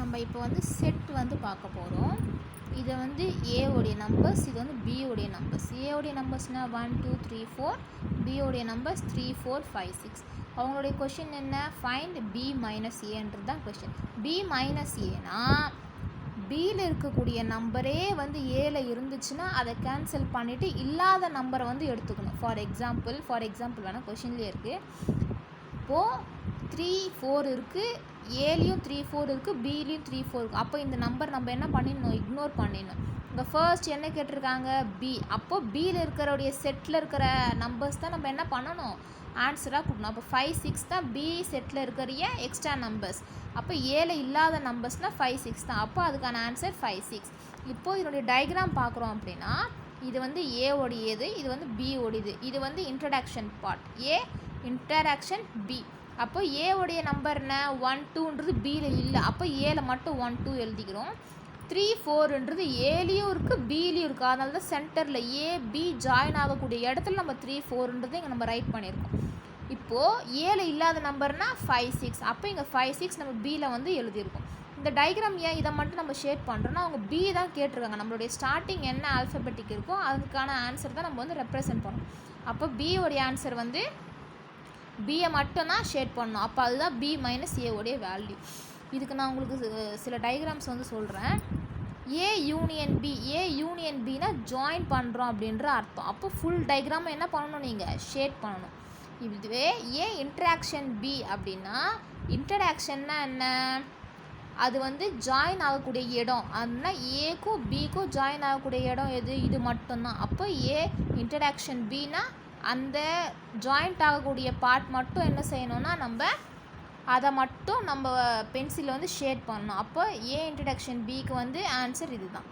நம்ம இப்போ வந்து செட் வந்து பார்க்க போகிறோம். இது வந்து A உடைய நம்பர்ஸ், இது வந்து B உடைய நம்பர்ஸ். A உடைய நம்பர்ஸ்னால் 1 2 3 4, B உடைய நம்பர்ஸ் 3 4 5 6. அவங்களுடைய கொஷின் என்ன? ஃபைண்ட் B மைனஸ் ஏன்றது தான் கொஷின். B மைனஸ் ஏனா பியில் இருக்கக்கூடிய நம்பரே வந்து ஏல இருந்துச்சுன்னா அதை கேன்சல் பண்ணிவிட்டு இல்லாத நம்பரை வந்து எடுத்துக்கணும். ஃபார் எக்ஸாம்பிள் வேணால் கொஷின்லேயே இருக்குது. இப்போது 3 4 இருக்குது, ஏலையும் 3 4 இருக்குது, பிலையும் 3 4 இருக்குது. அப்போ இந்த நம்பர் நம்ம என்ன பண்ணிடணும்? இக்னோர் பண்ணிடணும். இங்கே ஃபர்ஸ்ட் என்ன கேட்டிருக்காங்க? பி. அப்போது பியில் இருக்கிறோடைய செட்டில் இருக்கிற நம்பர்ஸ் தான் நம்ம என்ன பண்ணணும்? ஆன்சராக கொடுக்கணும். அப்போ 5 6 தான் பி செட்டில் இருக்கிற எக்ஸ்ட்ரா நம்பர்ஸ். அப்போ ஏல இல்லாத நம்பர்ஸ்னால் 5 6 தான். அப்போ அதுக்கான ஆன்சர் 5 6. இப்போது இதனுடைய டயக்ராம் பார்க்குறோம் அப்படின்னா இது வந்து ஏ உடையது, இது வந்து பி உடையது. இது வந்து இன்ட்ரடக்ஷன் பார்ட், ஏ இன்டராக்ஷன் பி. அப்போ ஏ உடைய நம்பர் என்ன? 1 2ன்றது பியில் இல்லை. அப்போ ஏல மட்டும் 1 2 எழுதிக்கிறோம். 3 4ன்றது ஏலையும் இருக்குது, பிலையும் இருக்குது. அதனால தான் சென்டரில் ஏ பி ஜாயின் ஆகக்கூடிய இடத்துல நம்ம 3 4ன்றது இங்கே நம்ம ரைட் பண்ணியிருக்கோம். இப்போது ஏல இல்லாத நம்பர்னால் 5 6. அப்போ இங்கே 5 6 நம்ம பியில் வந்து எழுதியிருக்கோம். இந்த டயக்ராம் ஏன் இதை மட்டும் நம்ம ஷேட் பண்ணுறோன்னா அவங்க பி தான் கேட்டிருக்காங்க. நம்மளுடைய ஸ்டார்டிங் என்ன ஆல்ஃபபெட்டிக் இருக்கோ அதுக்கான ஆன்சர் தான் நம்ம வந்து ரெப்ரசென்ட் பண்ணணும். அப்போ பி உடைய ஆன்சர் வந்து பியை மட்டும்தான் ஷேட் பண்ணணும். அப்போ அதுதான் பி மைனஸ் ஏ உடைய வேல்யூ. இதுக்கு நான் உங்களுக்கு சில டயக்ராம்ஸ் வந்து சொல்கிறேன். A union B, A union பினா ஜாயின் பண்ணுறோம் அப்படின்ற அர்த்தம். அப்போ ஃபுல் டயக்ராம் என்ன பண்ணணும்? நீங்கள் ஷேட் பண்ணணும். இதுவே ஏ இன்ட்ராக்ஷன் பி அப்படின்னா இன்டராக்ஷன்னா என்ன? அது வந்து ஜாயின் ஆகக்கூடிய இடம். அதுனா ஏக்கும் பிக்கும் ஜாயின் ஆகக்கூடிய இடம் எது? இது மட்டும்தான். அப்போ ஏ இன்டராக்ஷன் பினா அந்த ஜாயிண்ட் ஆகக்கூடிய பார்ட் மட்டும் என்ன செய்யணும்னா நம்ம அதை மட்டும் நம்ம பென்சிலில் வந்து ஷேட் பண்ணணும். அப்போ ஏ இன்ட்ரடக்ஷன் பிக்கு வந்து ஆன்சர் இது தான்.